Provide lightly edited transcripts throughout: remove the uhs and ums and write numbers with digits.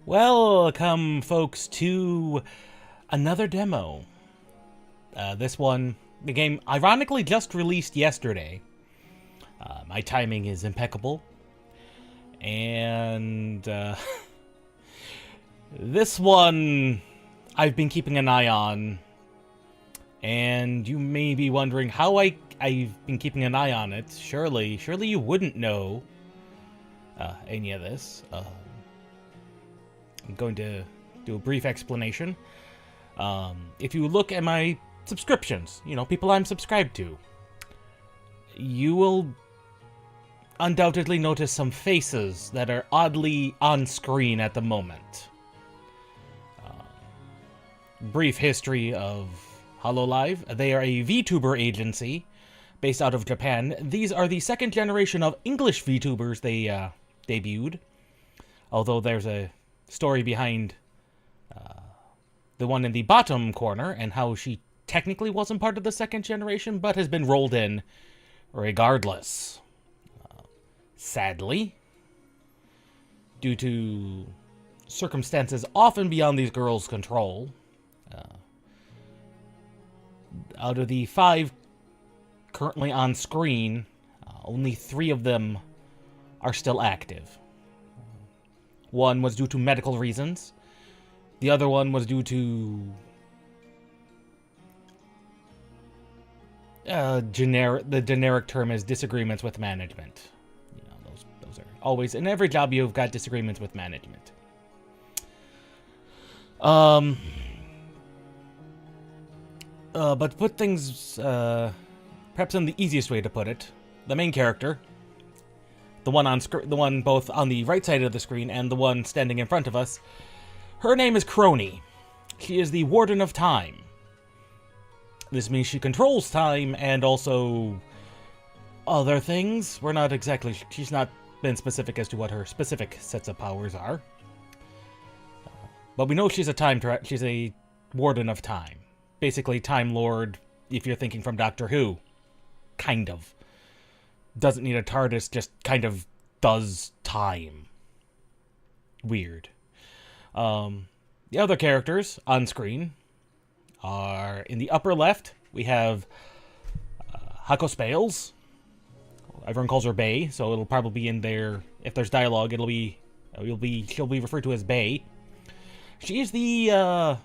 Welcome, folks, to another demo. This one, the game ironically just released yesterday. My timing is impeccable. And this one I've been keeping an eye on. And you may be wondering how I've been keeping an eye on it. Surely you wouldn't know any of this. I'm going to do a brief explanation. If you look at my subscriptions, people I'm subscribed to, you will undoubtedly notice some faces that are oddly on screen at the moment. Brief history of HoloLive. They are a VTuber agency based out of Japan. These are the second generation of English VTubers they debuted, although there's a story behind the one in the bottom corner and how she technically wasn't part of the second generation but has been rolled in regardless. Sadly, due to circumstances often beyond these girls' control, out of the 5 currently on screen, only 3 of them are still active. One was due to medical reasons. The other one was due to the generic term is disagreements with management. Those are always in every job you've got disagreements with management. But to put things perhaps in the easiest way to put it, the main character, the one both on the right side of the screen and the one standing in front of us, her name is Chrono. She is the Warden of Time. This means she controls time and also other things. She's not been specific as to what her specific sets of powers are. But we know she's she's a Warden of Time. Basically, Time Lord, if you're thinking from Doctor Who. Kind of. Doesn't need a TARDIS, just kind of does time. Weird. The other characters on screen are in the upper left. We have Hako Spales. Everyone calls her Bay, so it'll probably be in there. If there's dialogue, she'll be referred to as Bay. She is the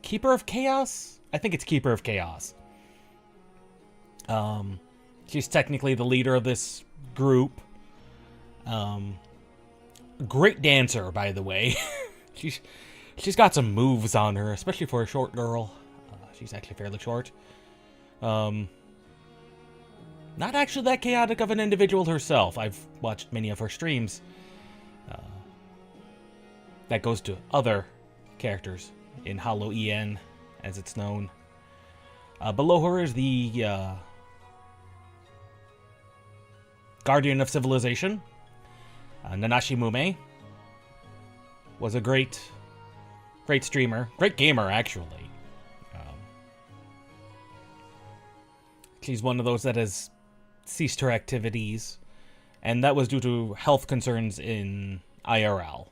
Keeper of Chaos? I think it's Keeper of Chaos. She's technically the leader of this group. Great dancer, by the way. She's got some moves on her, especially for a short girl. She's actually fairly short. Not actually that chaotic of an individual herself. I've watched many of her streams. That goes to other characters in HoloIndie, as it's known. Below her is the Guardian of Civilization. Nanashi Mume was a great streamer, great gamer actually. She's one of those that has ceased her activities, and that was due to health concerns in IRL.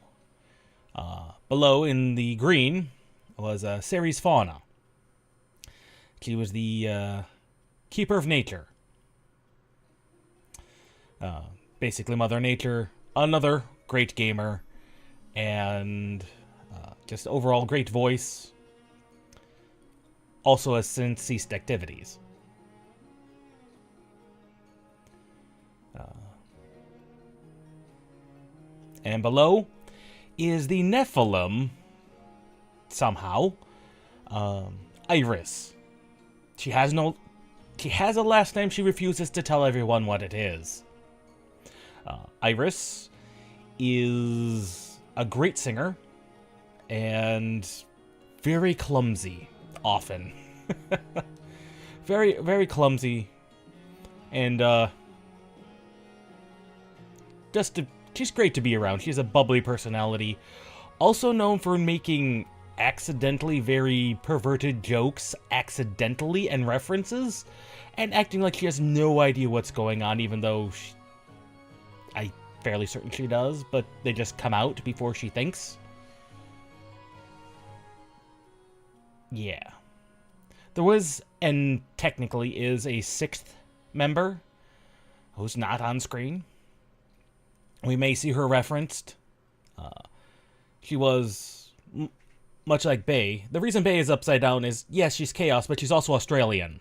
Below in the green was Ceres Fauna. She was the Keeper of Nature. Basically Mother Nature, another great gamer, and just overall great voice. Also has since ceased activities. And below is the Nephilim, somehow, Iris. She has a last name. She refuses to tell everyone what it is. Iris is a great singer and very clumsy, often. Very, very clumsy. And she's great to be around. She has a bubbly personality. Also known for making accidentally very perverted jokes accidentally and references, and acting like she has no idea what's going on, even though fairly certain she does, but they just come out before she thinks. Yeah. There was, and technically is, a sixth member who's not on screen. We may see her referenced. She was much like Bay. The reason Bay is upside down is, yes, she's Chaos, but she's also Australian.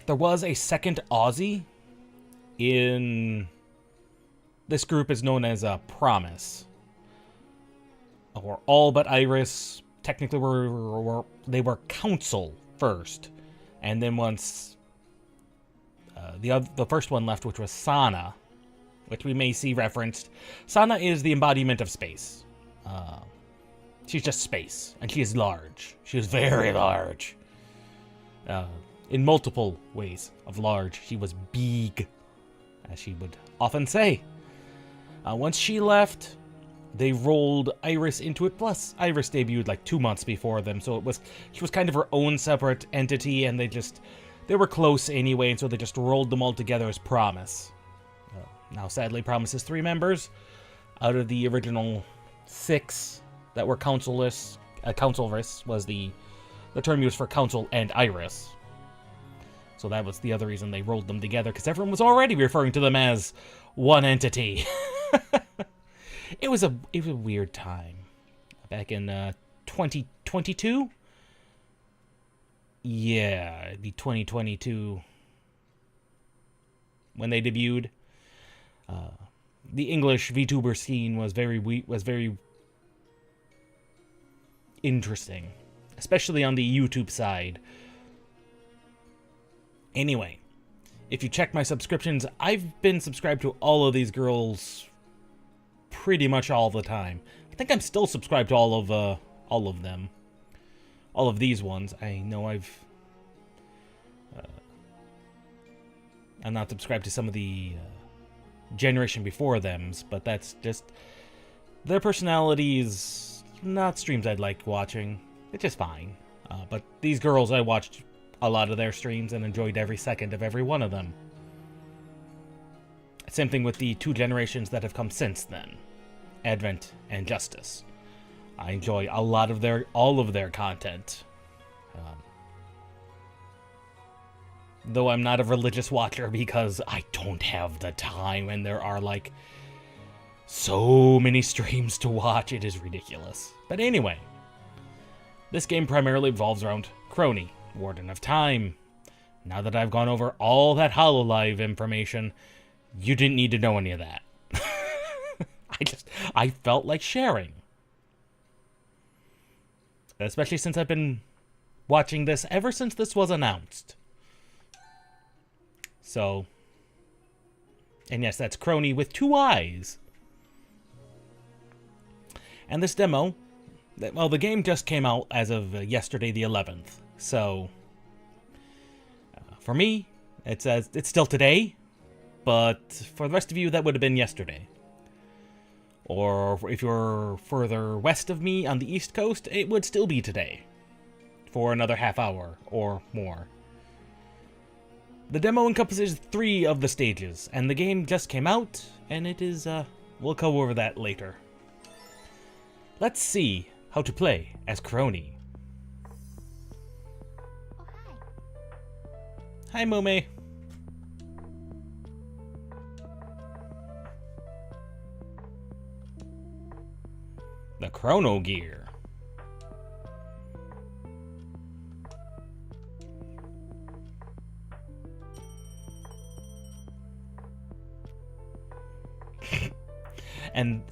There was a second Aussie in... This group is known as Promise. Or all but Iris. Technically, they were Council first. And then once the first one left, which was Sana, which we may see referenced. Sana is the embodiment of space. She's just space, and she is large. She is very large. In multiple ways of large. She was big, as she would often say. Once she left, they rolled Iris into it. Plus, Iris debuted like 2 months before them, so she was kind of her own separate entity, and they were close anyway, and so they just rolled them all together as Promise. Now, sadly, Promise has 3 members out of the original 6 that were councilless. Councilress was the term used for Council and Iris. So that was the other reason they rolled them together, because everyone was already referring to them as one entity. It was a weird time. Back in 2022? Yeah, it'd be 2022 when they debuted. The English VTuber scene was very interesting, especially on the YouTube side. Anyway, if you check my subscriptions, I've been subscribed to all of these girls pretty much all the time. I think I'm still subscribed to all of them. All of these ones. I know I'm not subscribed to some of the generation before them's, but that's just their personalities, not streams I'd like watching. It's just fine. But these girls, I watched a lot of their streams and enjoyed every second of every one of them. Same thing with the 2 generations that have come since then, Advent and Justice. I enjoy a lot of all of their content. Though I'm not a religious watcher because I don't have the time, and there are like so many streams to watch, it is ridiculous. But anyway, this game primarily revolves around Chrono, Warden of Time. Now that I've gone over all that HoloLive information, you didn't need to know any of that. I felt like sharing. Especially since I've been watching this ever since this was announced. So, and yes, that's Chrono with 2 eyes. And this demo, well, the game just came out as of yesterday the 11th. So, for me, it says it's still today, but for the rest of you, that would have been yesterday. Or if you're further west of me on the East Coast, it would still be today. For another half hour or more. The demo encompasses 3 of the stages, and the game just came out, and it is, we'll go over that later. Let's see how to play as Chrono. Oh, hi. Hi, Mume. The Chrono Gear. And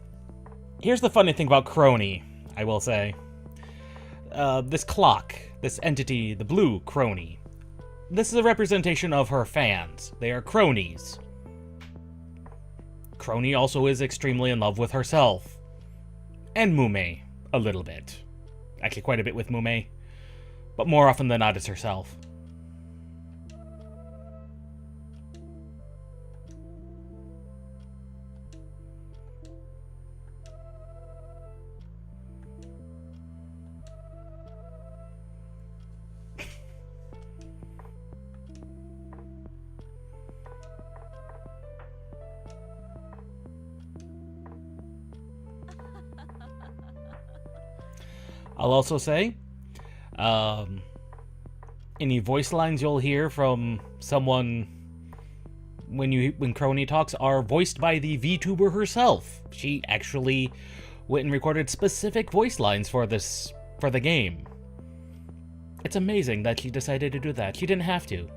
here's the funny thing about Chrono, I will say. This clock, this entity, the blue Chrono, this is a representation of her fans. They are cronies. Chrono also is extremely in love with herself. And Mume, a little bit. Actually, quite a bit with Mume. But more often than not, it's herself. I'll also say, any voice lines you'll hear from someone when Chrono talks are voiced by the VTuber herself. She actually went and recorded specific voice lines for the game. It's amazing that she decided to do that. She didn't have to.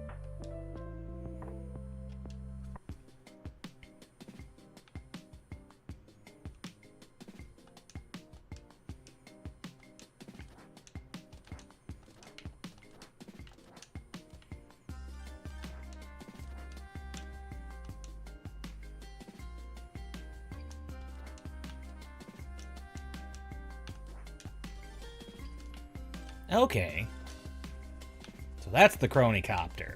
Okay. So that's the Chronicopter.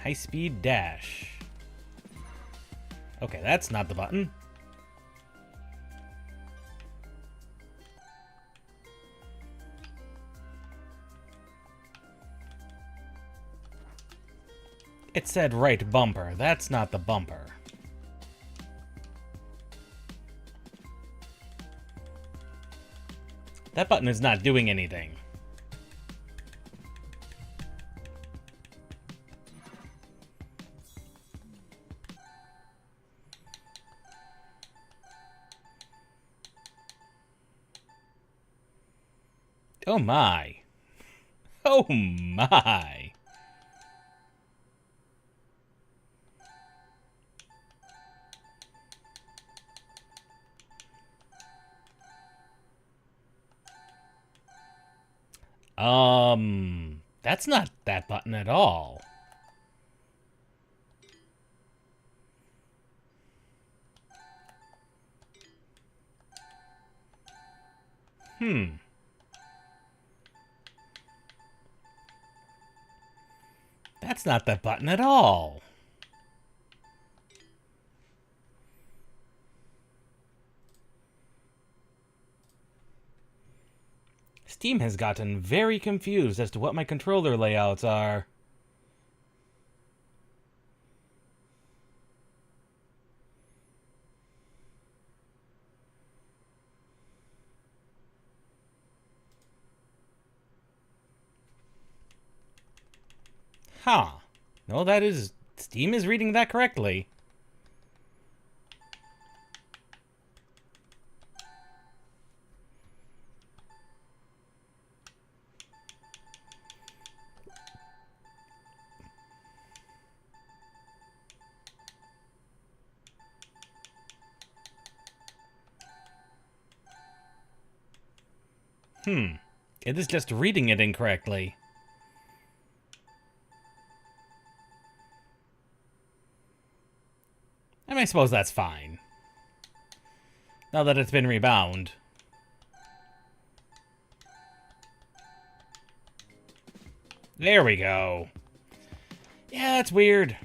High-speed dash. Okay, that's not the button. It said right bumper. That's not the bumper. That button is not doing anything. Oh my. Oh my. That's not that button at all. That's not that button at all. Steam has gotten very confused as to what my controller layouts are. Huh. No, that is... Steam is reading that correctly. It is just reading it incorrectly. I mean, I suppose that's fine. Now that it's been rebound. There we go. Yeah, that's weird.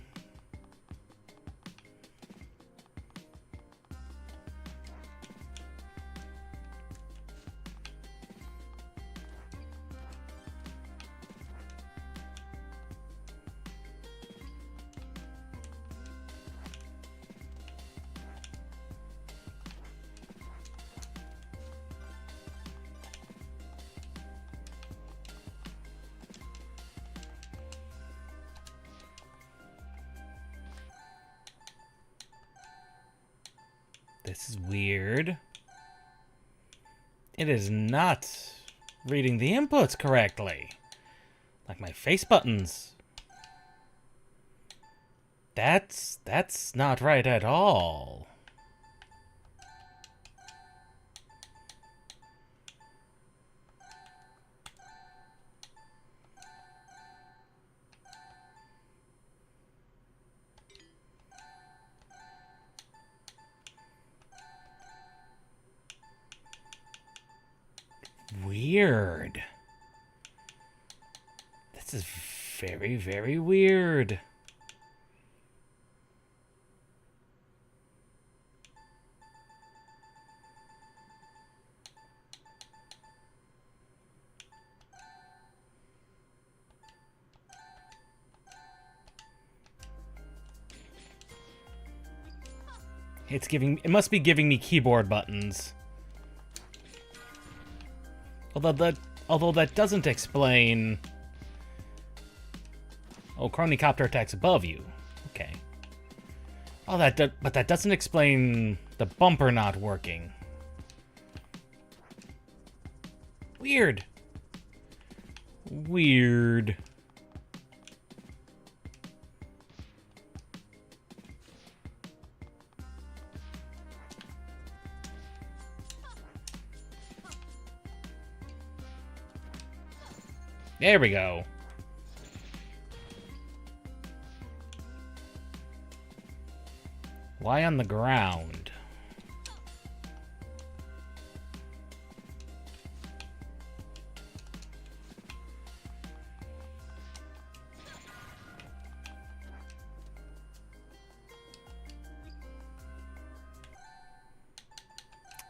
This is weird. It is not reading the inputs correctly. Like my face buttons. That's not right at all. Weird. This is very, very weird. It must be giving me keyboard buttons. Although that doesn't explain... Oh, Chronicopter attacks above you. Okay. Oh, but that doesn't explain the bumper not working. Weird. Weird. There we go. Why on the ground?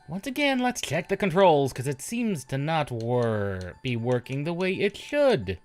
Once again, let's check the controls, because it seems to not be working the way it should.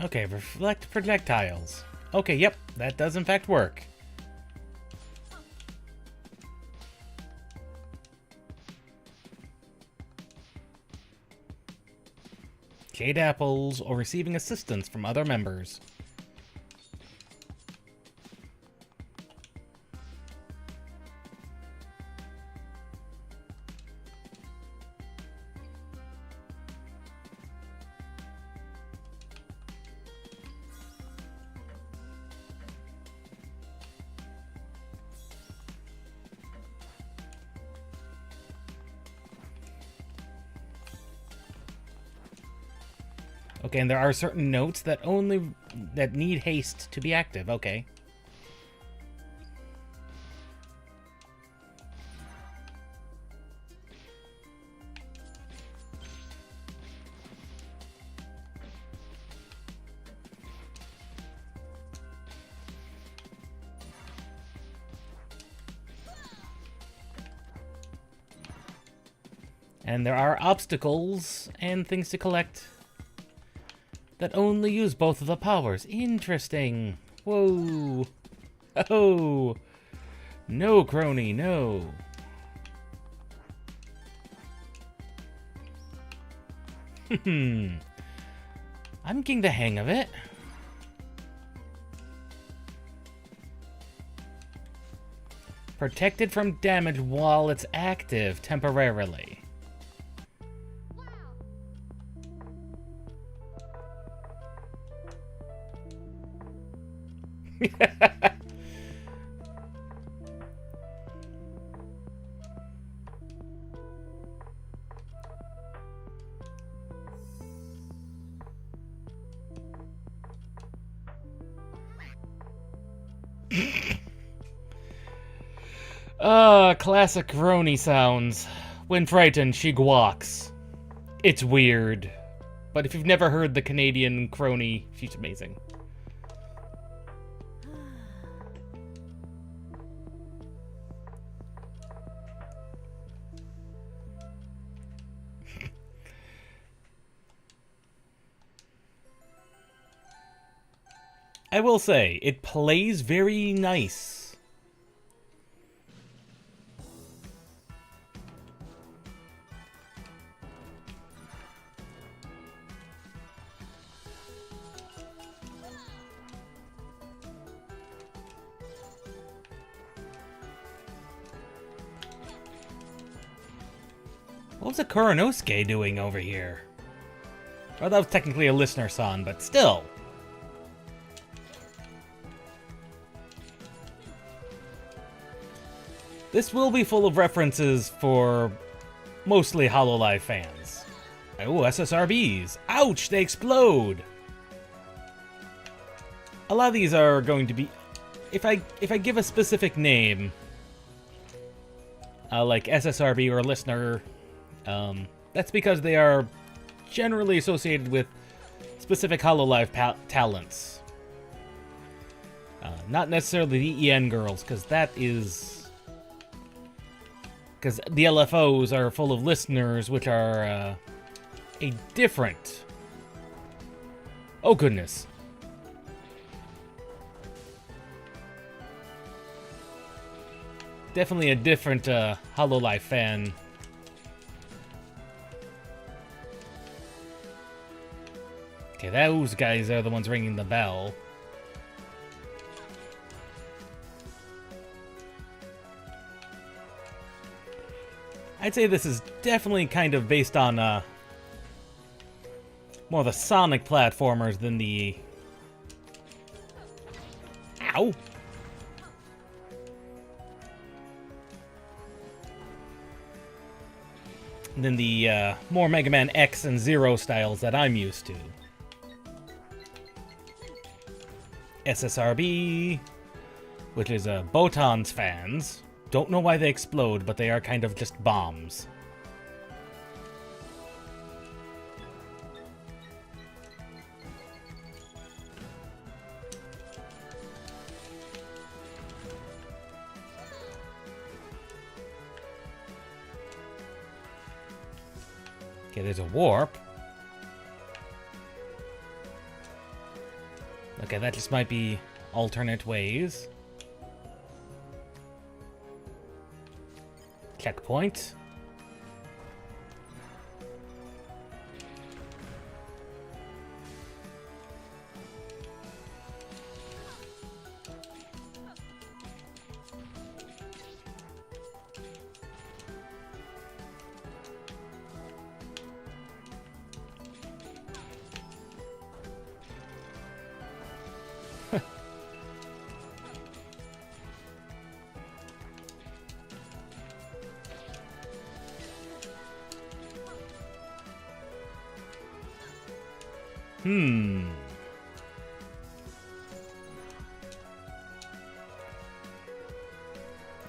Okay, reflect projectiles. Okay, yep, that does in fact work. Jade apples or receiving assistance from other members. Okay, and there are certain notes that need haste to be active. Okay. And there are obstacles and things to collect that only use both of the powers. Interesting. Whoa. Oh. No, Crony, no. I'm getting the hang of it. Protected from damage while it's active temporarily. Classic crony sounds. When frightened, she gawks. It's weird. But if you've never heard the Canadian crony, she's amazing. I will say, it plays very nice. What was a Chronosuke doing over here? Well, that was technically a listener song, but still. This will be full of references for mostly HoloLive fans. Oh, SSRBs. Ouch, they explode. A lot of these are going to be... If I give a specific name, like SSRB or listener, that's because they are generally associated with specific HoloLive talents. Not necessarily the EN girls, because that is... Because the LFOs are full of listeners, which are a different... Oh, goodness. Definitely a different HoloLive fan. Okay, those guys are the ones ringing the bell. I'd say this is definitely kind of based on more of the Sonic platformers than the... Ow! Than the more Mega Man X and Zero styles that I'm used to. SSRB, which is Botan's fans. Don't know why they explode, but they are kind of just bombs. Okay, there's a warp. Okay, that just might be alternate ways. Checkpoint.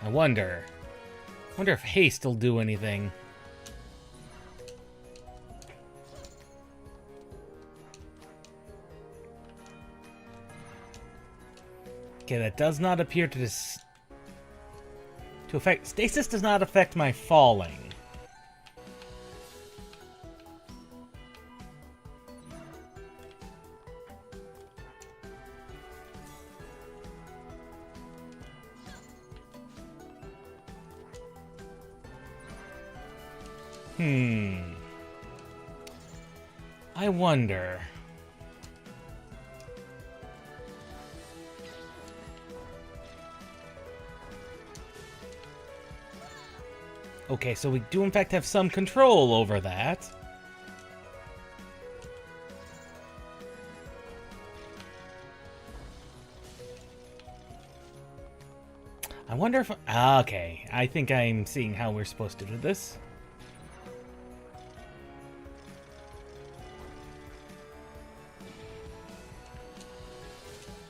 I wonder if haste will do anything. Okay, that does not appear to affect... Stasis does not affect my falling. I wonder. Okay, so we do in fact have some control over that. I wonder if... Okay, I think I'm seeing how we're supposed to do this.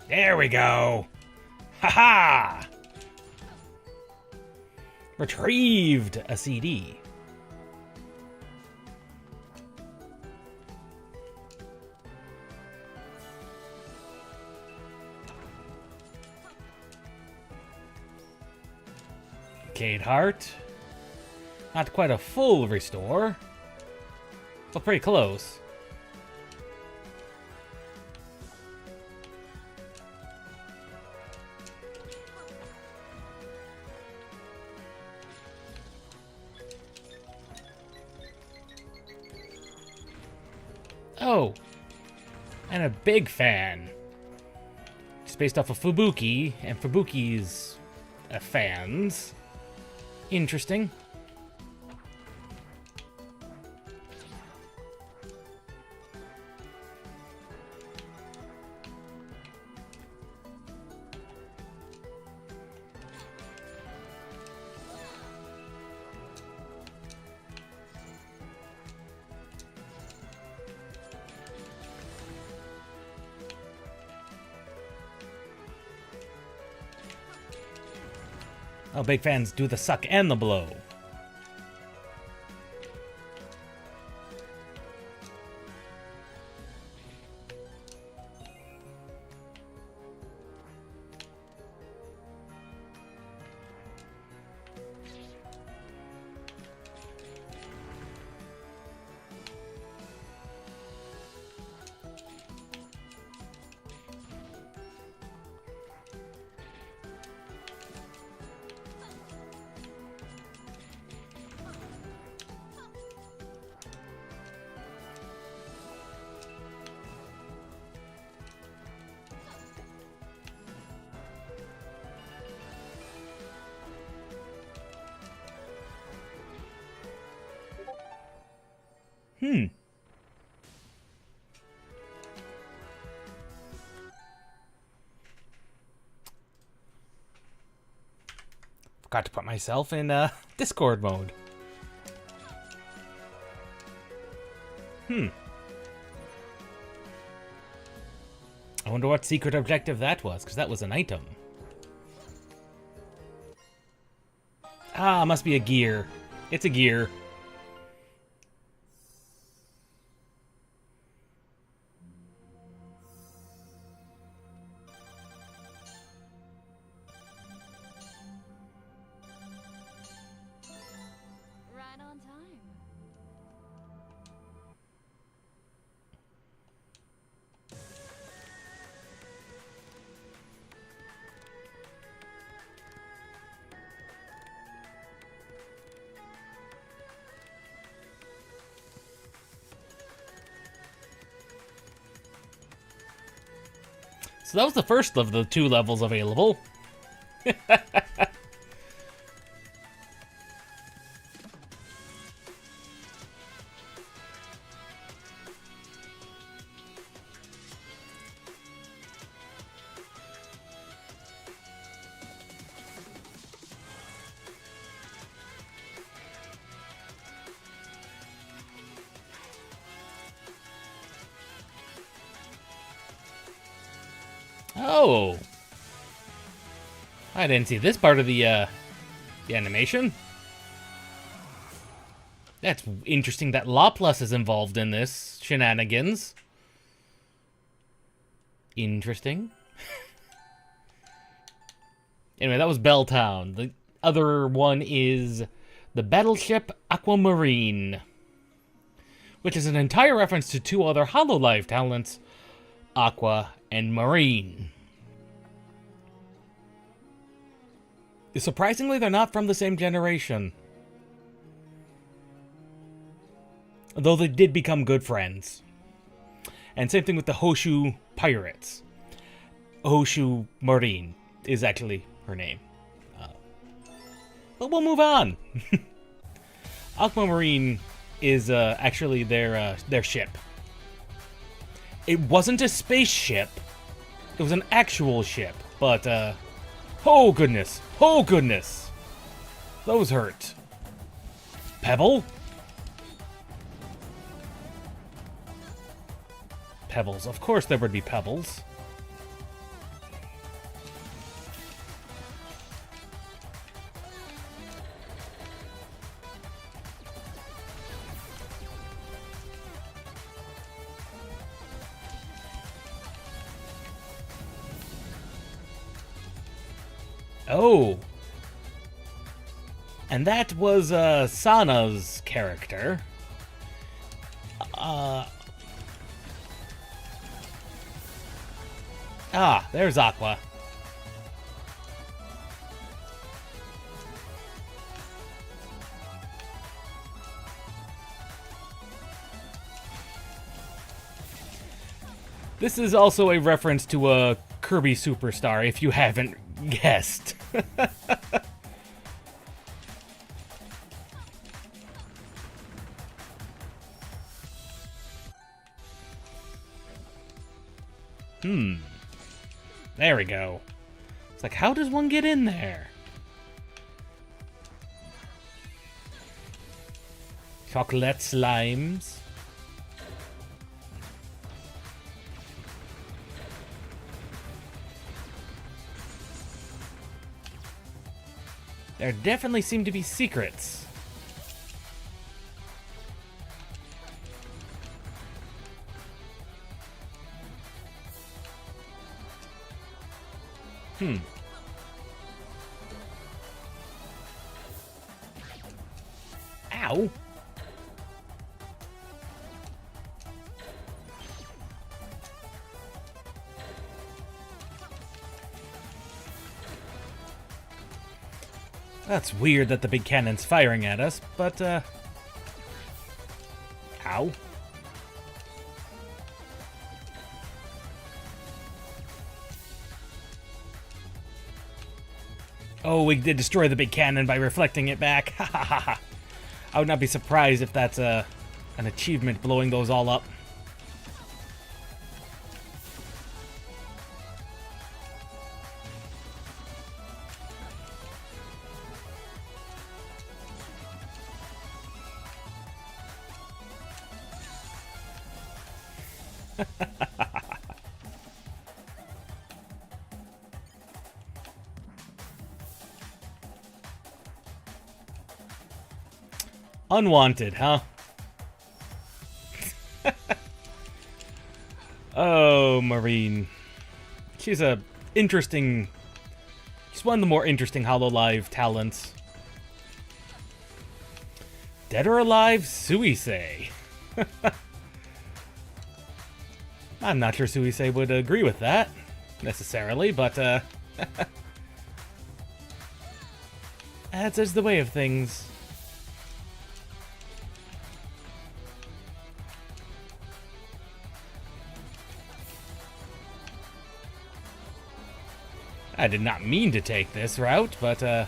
There we go! Ha-ha! Retrieved a CD. Cade Heart. Not quite a full restore, but pretty close. Oh, and a big fan. It's based off of Fubuki, and Fubuki's fans. Interesting. Oh, big fans do the suck and the blow. Forgot to put myself in Discord mode. I wonder what secret objective that was, because that was an item. Ah, must be a gear. It's a gear. Right on time. So that was the first of the 2 levels available. Oh. I didn't see this part of the animation. That's interesting that Laplace is involved in this shenanigans. Interesting. Anyway, that was Belltown. The other one is the Battleship Aquamarine, which is an entire reference to 2 other HoloLive talents, Aqua and Marine. Surprisingly, they're not from the same generation. Though they did become good friends. And same thing with the Hoshu Pirates. Hoshu Marine is actually her name. But we'll move on. Aquamarine is actually their ship. It wasn't a spaceship. It was an actual ship. But, oh goodness. Oh goodness. Those hurt. Pebble? Pebbles. Of course there would be pebbles. Oh. And that was Sana's character. There's Aqua. This is also a reference to a Kirby Superstar, if you haven't guessed. There we go. It's like, how does one get in there? Chocolate slimes. There definitely seem to be secrets. Ow. That's weird that the big cannon's firing at us, but, ow. Oh, we did destroy the big cannon by reflecting it back. Ha ha ha ha. I would not be surprised if that's an achievement, blowing those all up. Unwanted, huh? Oh, Marine. She's a interesting... She's one of the more interesting HoloLive talents. Dead or alive, Suisei. I'm not sure Suisei would agree with that, necessarily, but, that's just the way of things. I did not mean to take this route, but, okay,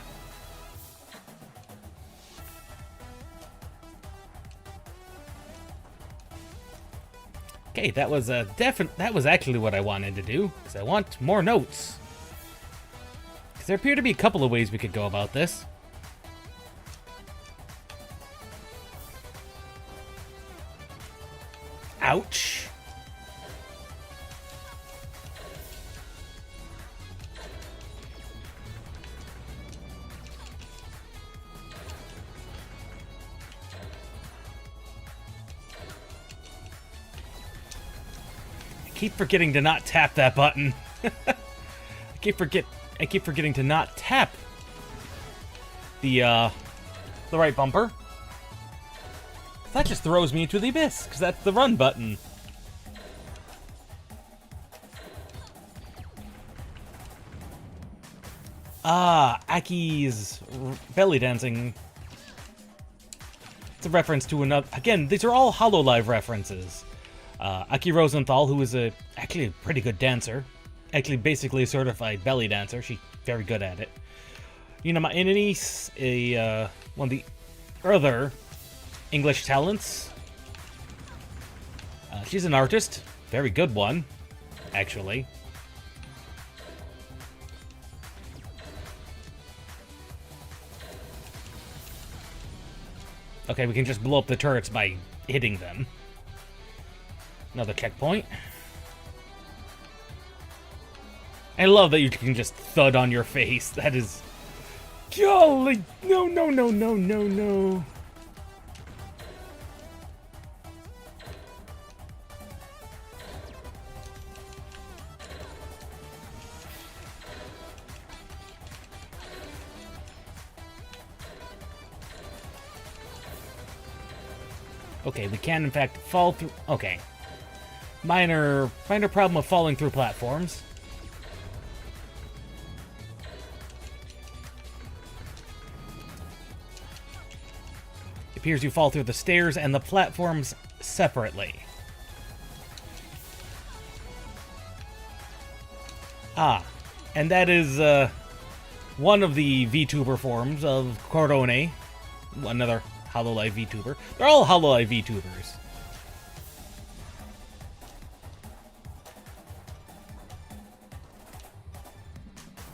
that was that was actually what I wanted to do, because I want more notes. Because there appear to be a couple of ways we could go about this. Ouch. I keep forgetting to not tap that button. I keep forgetting to not tap the right bumper. That just throws me into the abyss, because that's the run button. Ah, Aki's belly dancing. It's a reference to another... Again, these are all HoloLive references. Aki Rosenthal, who is actually a pretty good dancer. Actually, basically a certified belly dancer. She's very good at it. My Inanise, one of the other English talents. She's an artist. Very good one, actually. Okay, we can just blow up the turrets by hitting them. Another checkpoint. I love that you can just thud on your face. That is... Golly! No, no, no, no, no, no. Okay, we can in fact fall through... Okay. Minor problem of falling through platforms. It appears you fall through the stairs and the platforms separately. Ah, and that is one of the VTuber forms of Chrono, another HoloLive VTuber. They're all HoloLive VTubers.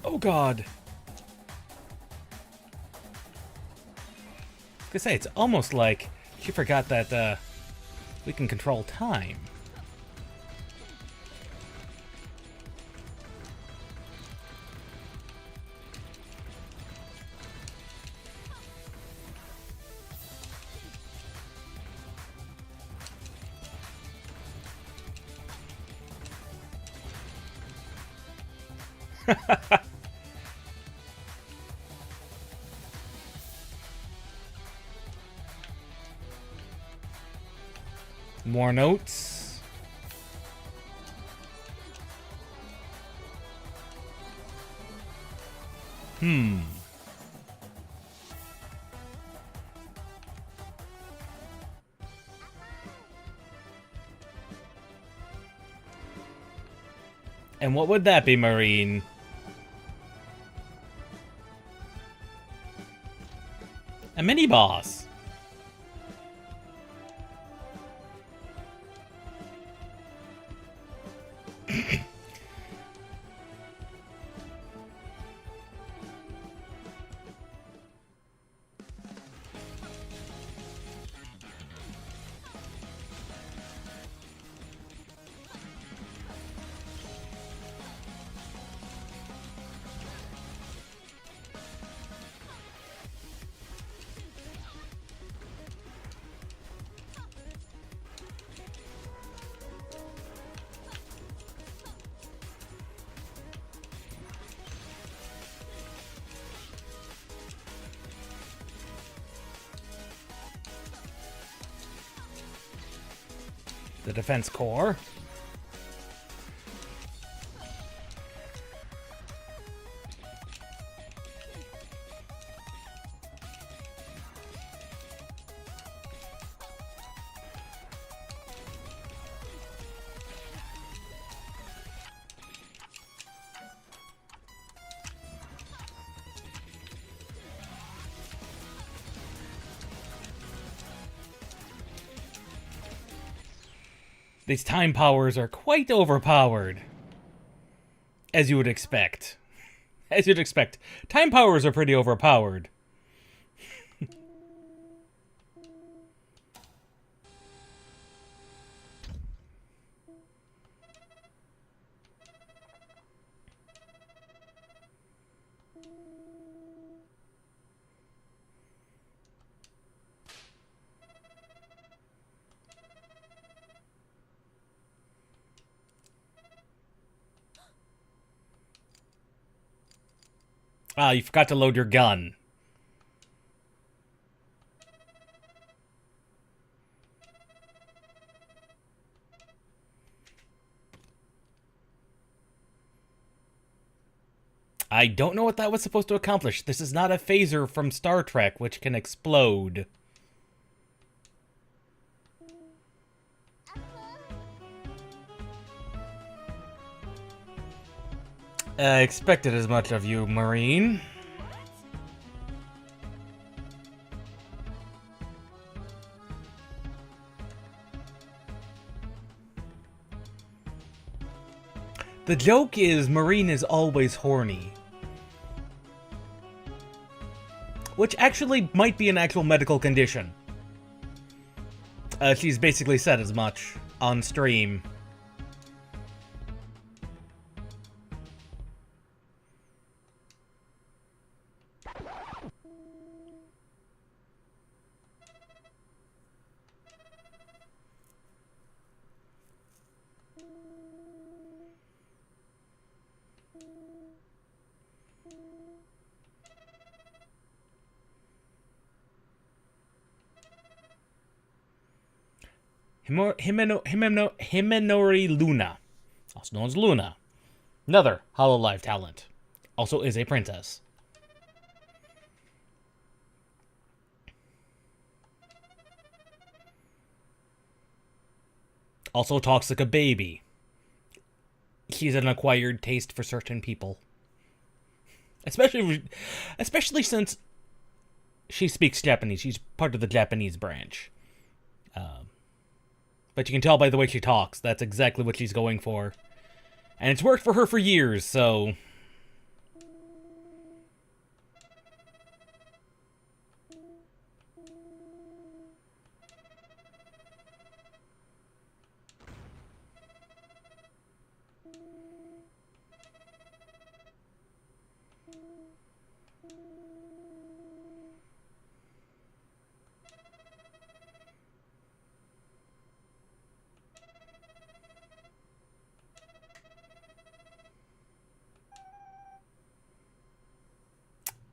Oh god. I was gonna say, it's almost like she forgot that we can control time. More notes. And what would that be, Marine? A mini-boss. The Defense Corps. These time powers are quite overpowered. As you would expect. As you'd expect. Time powers are pretty overpowered. Ah, you forgot to load your gun. I don't know what that was supposed to accomplish. This is not a phaser from Star Trek, which can explode. I expected as much of you, Marine. The joke is Marine is always horny. Which actually might be an actual medical condition. She's basically said as much on stream. Himenori Luna, also known as Luna, another HoloLive talent, also is a princess. Also talks like a baby. She's an acquired taste for certain people. Especially since she speaks Japanese. She's part of the Japanese branch. But you can tell by the way she talks, that's exactly what she's going for. And it's worked for her for years, so...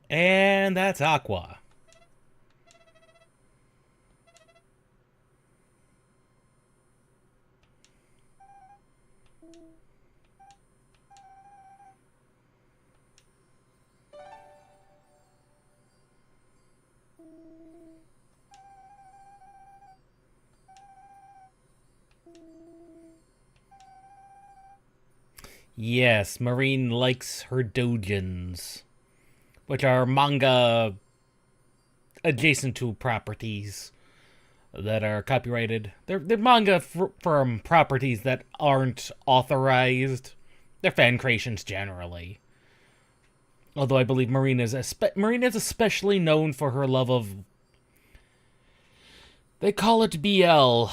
And that's Aqua. Yes, Marine likes her doujins, which are manga adjacent to properties that are copyrighted. They're manga from properties that aren't authorized. They're fan creations generally. Although I believe Marine is especially known for her love of... They call it BL.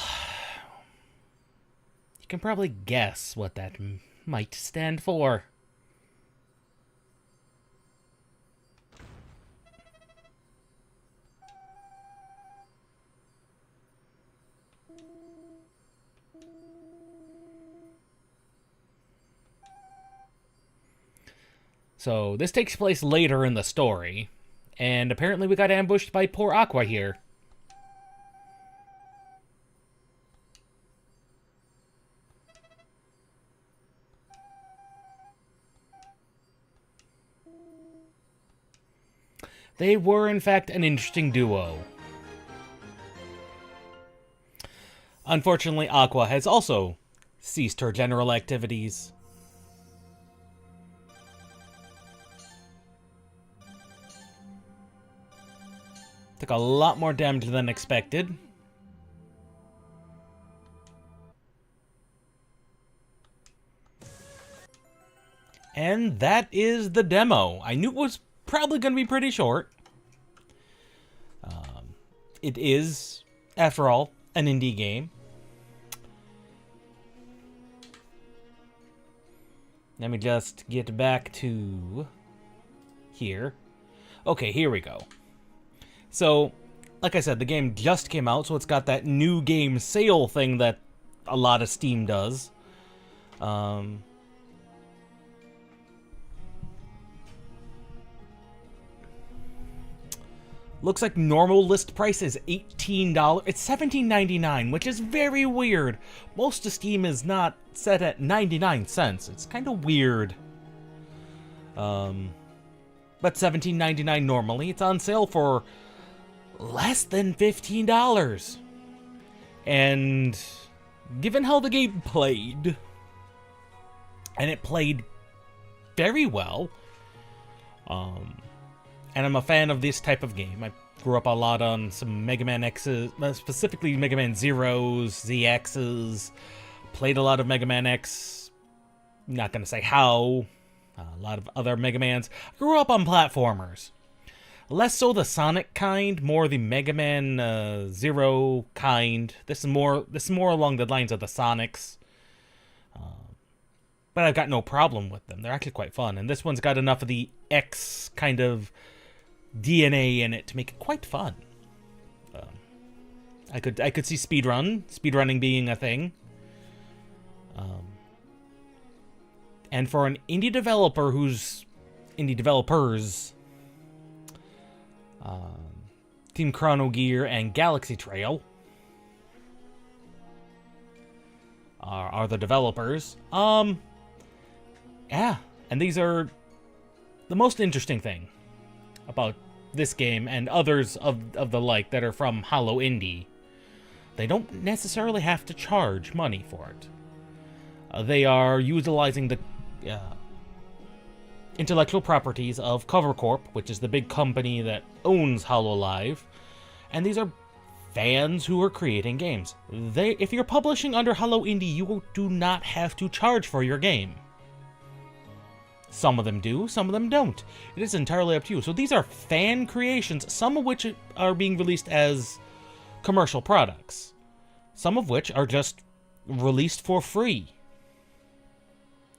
You can probably guess what that might stand for. So, this takes place later in the story, and apparently we got ambushed by poor Aqua here. They were, in fact, an interesting duo. Unfortunately, Aqua has also ceased her general activities. Took a lot more damage than expected. And that is the demo. I knew it was probably going to be pretty short. It is, after all, an indie game. Let me just get back to here. Okay, here we go. So, like I said, the game just came out, so it's got that new game sale thing that a lot of Steam does. Looks like normal list price is $18. It's $17.99, which is very weird. Most of Steam is not set at 99 cents. It's kind of weird. But $17.99 normally. It's on sale for less than $15. And given how the game played, and it played very well, and I'm a fan of this type of game. I grew up a lot on some Mega Man X's, specifically Mega Man Zeros, ZX's. Played a lot of Mega Man X. Not gonna say how. A lot of other Mega Mans. Grew up on platformers. Less so the Sonic kind, more the Mega Man Zero kind. This is more along the lines of the Sonics. But I've got no problem with them. They're actually quite fun. And this one's got enough of the X kind of DNA in it to make it quite fun. I could see speedrunning being a thing. And for an indie developers, Team Chrono Gear and Galaxy Trail are the developers. Yeah, and these are the most interesting thing about this game and others of the like that are from HoloIndie. They don't necessarily have to charge money for it. They are utilizing the intellectual properties of Cover Corp, which is the big company that owns HoloLive, and these are fans who are creating games. If you're publishing under HoloIndie, you do not have to charge for your game. Some of them do, some of them don't. It is entirely up to you. So these are fan creations, some of which are being released as commercial products. Some of which are just released for free.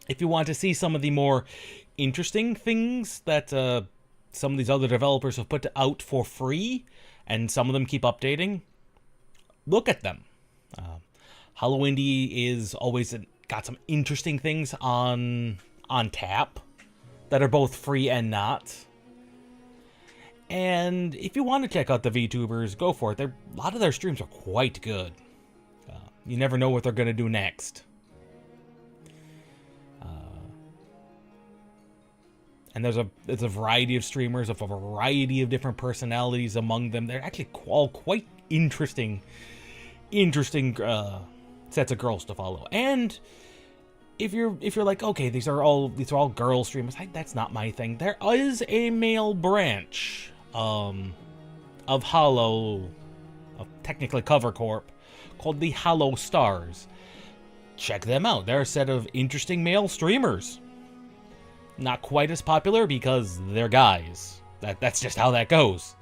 If you want to see some of the more interesting things that some of these other developers have put out for free, and some of them keep updating, look at them. HoloIndie is always got some interesting things on tap that are both free and not. And if you want to check out the VTubers, go for it. A lot of their streams are quite good. You never know what they're going to do next. And there's a variety of streamers of a variety of different personalities among them. They're actually all quite interesting sets of girls to follow. And if you're like, okay, these are all girl streamers, that's not my thing. There is a male branch of technically Cover Corp, called the Hollow Stars. Check them out. They're a set of interesting male streamers. Not quite as popular because they're guys. That's just how that goes.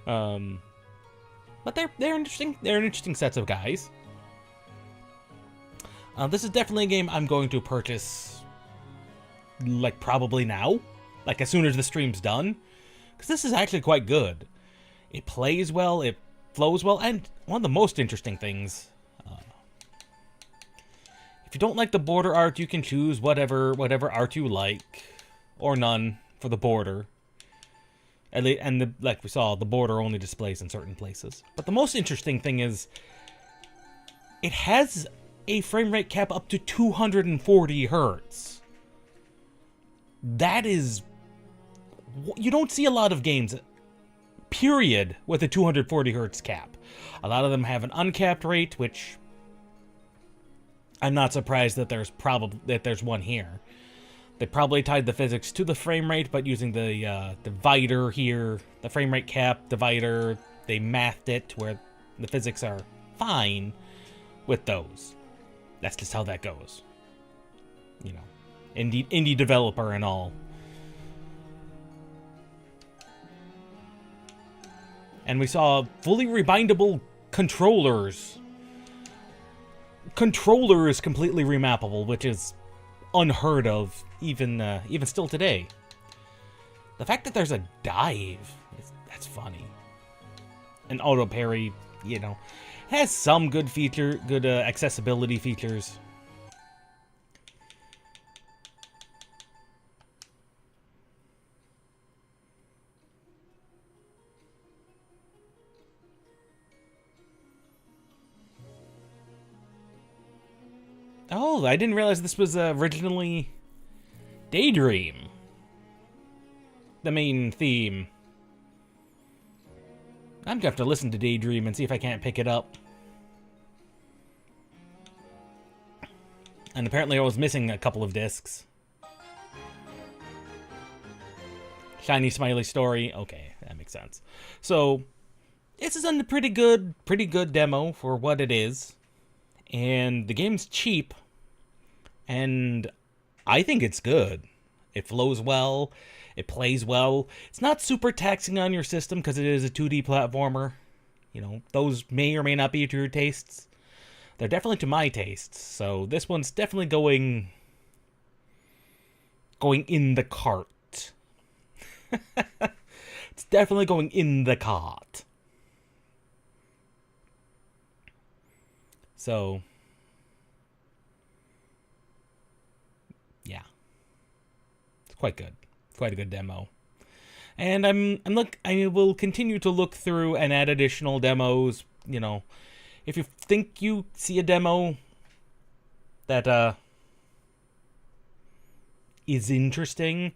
But they're interesting. They're interesting sets of guys. This is definitely a game I'm going to purchase, like, probably now, like as soon as the stream's done, because this is actually quite good. It plays well, it flows well, and one of the most interesting things, if you don't like the border art, you can choose whatever art you like, or none for the border. And like we saw, the border only displays in certain places. But the most interesting thing is, it has a frame rate cap up to 240 hertz. That is... You don't see a lot of games, period, with a 240 hertz cap. A lot of them have an uncapped rate, which I'm not surprised that there's one here. They probably tied the physics to the frame rate, but using the divider here, the frame rate cap divider, they mathed it where the physics are fine with those. That's just how that goes. You know, indie developer and all. And we saw fully rebindable controllers. Controllers completely remappable, which is unheard of, even still today. The fact that there's a dive, that's funny. And auto parry, you know, has some good accessibility features. Oh, I didn't realize this was originally Daydream, the main theme. I'm gonna have to listen to Daydream and see if I can't pick it up. And apparently I was missing a couple of discs. Shiny smiley story. Okay, that makes sense. So, this is a pretty good demo for what it is. And the game's cheap. And I think it's good. It flows well. It plays well. It's not super taxing on your system because it is a 2D platformer. You know, those may or may not be to your tastes. They're definitely to my tastes. So this one's definitely going in the cart. It's definitely going in the cart. So, yeah, it's quite good. Quite a good demo. And I will continue to look through and add additional demos. You know, if you think you see a demo that is interesting,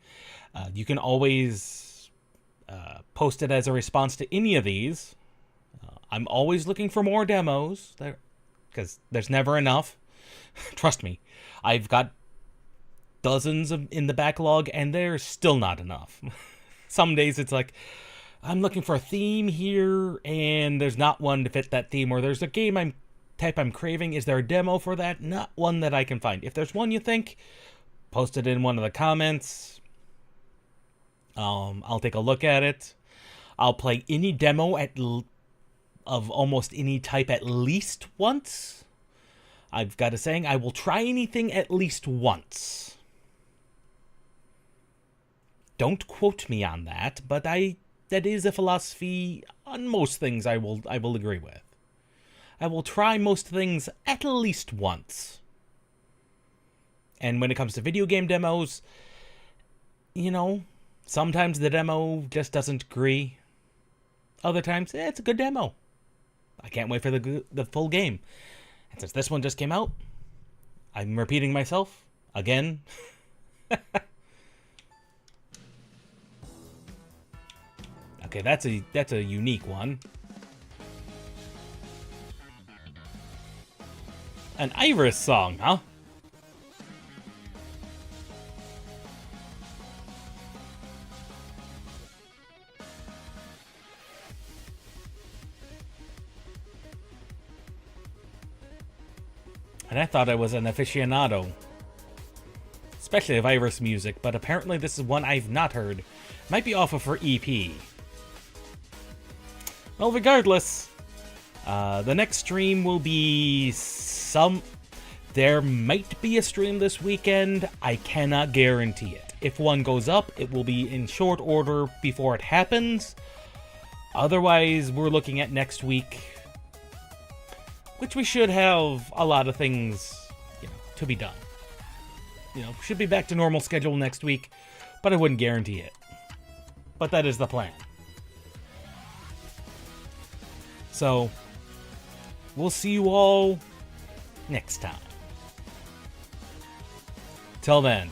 you can always post it as a response to any of these. I'm always looking for more demos because there's never enough. Trust me, I've got dozens in the backlog, and there's still not enough. Some days it's like, I'm looking for a theme here, and there's not one to fit that theme, or there's a game I'm craving. Is there a demo for that? Not one that I can find. If there's one you think, post it in one of the comments. I'll take a look at it. I'll play any demo of almost any type at least once. I've got a saying, I will try anything at least once. Don't quote me on that, but that is a philosophy on most things I will agree with. I will try most things at least once. And when it comes to video game demos, you know, Sometimes the demo just doesn't agree. Other times, it's a good demo. I can't wait for the full game. And since this one just came out, I'm repeating myself again. Okay, that's a unique one. An Iris song, huh? And I thought I was an aficionado, especially of Iris music, but apparently this is one I've not heard. Might be off of her EP. Well, regardless, the next stream will be there might be a stream this weekend. I cannot guarantee it. If one goes up, it will be in short order before it happens. Otherwise, we're looking at next week, which we should have a lot of things, to be done. Should be back to normal schedule next week, but I wouldn't guarantee it. But that is the plan. So, we'll see you all next time. Till then.